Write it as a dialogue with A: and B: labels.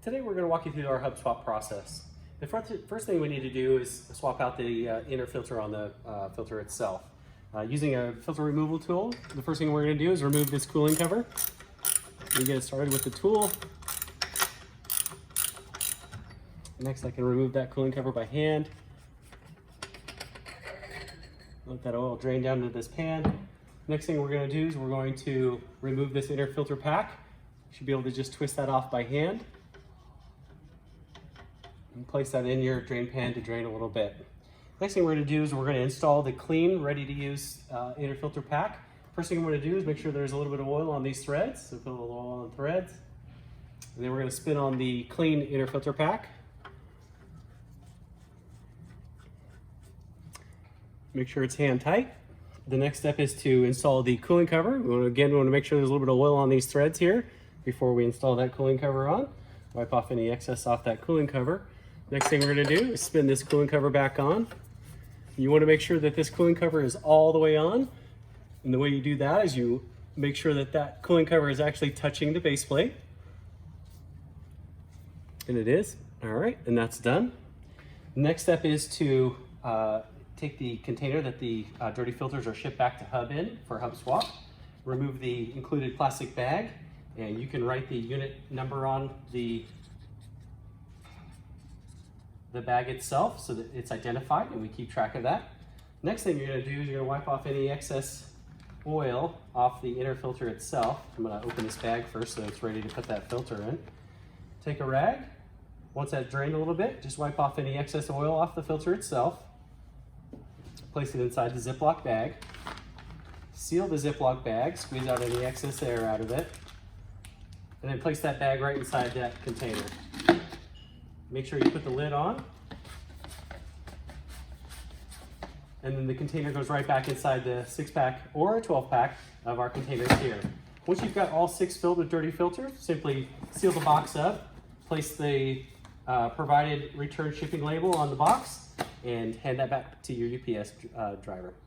A: Today we're going to walk you through our HUBB swap process. The first thing we need to do is swap out the inner filter on the filter itself. Using a filter removal tool, the first thing we're going to do is remove this cooling cover. We get started with the tool. Next, I can remove that cooling cover by hand. Let that oil drain down into this pan. Next thing we're going to do is we're going to remove this inner filter pack. You should be able to just twist that off by hand and place that in your drain pan to drain a little bit. Next thing we're going to do is we're going to install the clean, ready to use inner filter pack. First thing I'm going to do is make sure there's a little bit of oil on these threads. So put a little oil on the threads. And then we're going to spin on the clean inner filter pack. Make sure it's hand tight. The next step is to install the cooling cover. We want to make sure there's a little bit of oil on these threads here before we install that cooling cover on. Wipe off any excess off that cooling cover. Next thing we're going to do is spin this cooling cover back on. You want to make sure that this cooling cover is all the way on. And the way you do that is you make sure that that cooling cover is actually touching the base plate. And it is. All right, and that's done. Next step is to take the container that the dirty filters are shipped back to HUBB in for HUBB swap. Remove the included plastic bag, and you can write the unit number on the bag itself so that it's identified and we keep track of that. Next thing you're going to do is you're going to wipe off any excess oil off the inner filter itself. I'm going to open this bag first so it's ready to put that filter in. Take a rag. Once that's drained a little bit, just wipe off any excess oil off the filter itself. Place it inside the Ziploc bag. Seal the Ziploc bag, squeeze out any excess air out of it, and then place that bag right inside that container. Make sure you put the lid on, and then the container goes right back inside the 6-pack or a 12-pack of our containers here. Once you've got all 6 filled with dirty filters, simply seal the box up, place the provided return shipping label on the box, and hand that back to your UPS driver.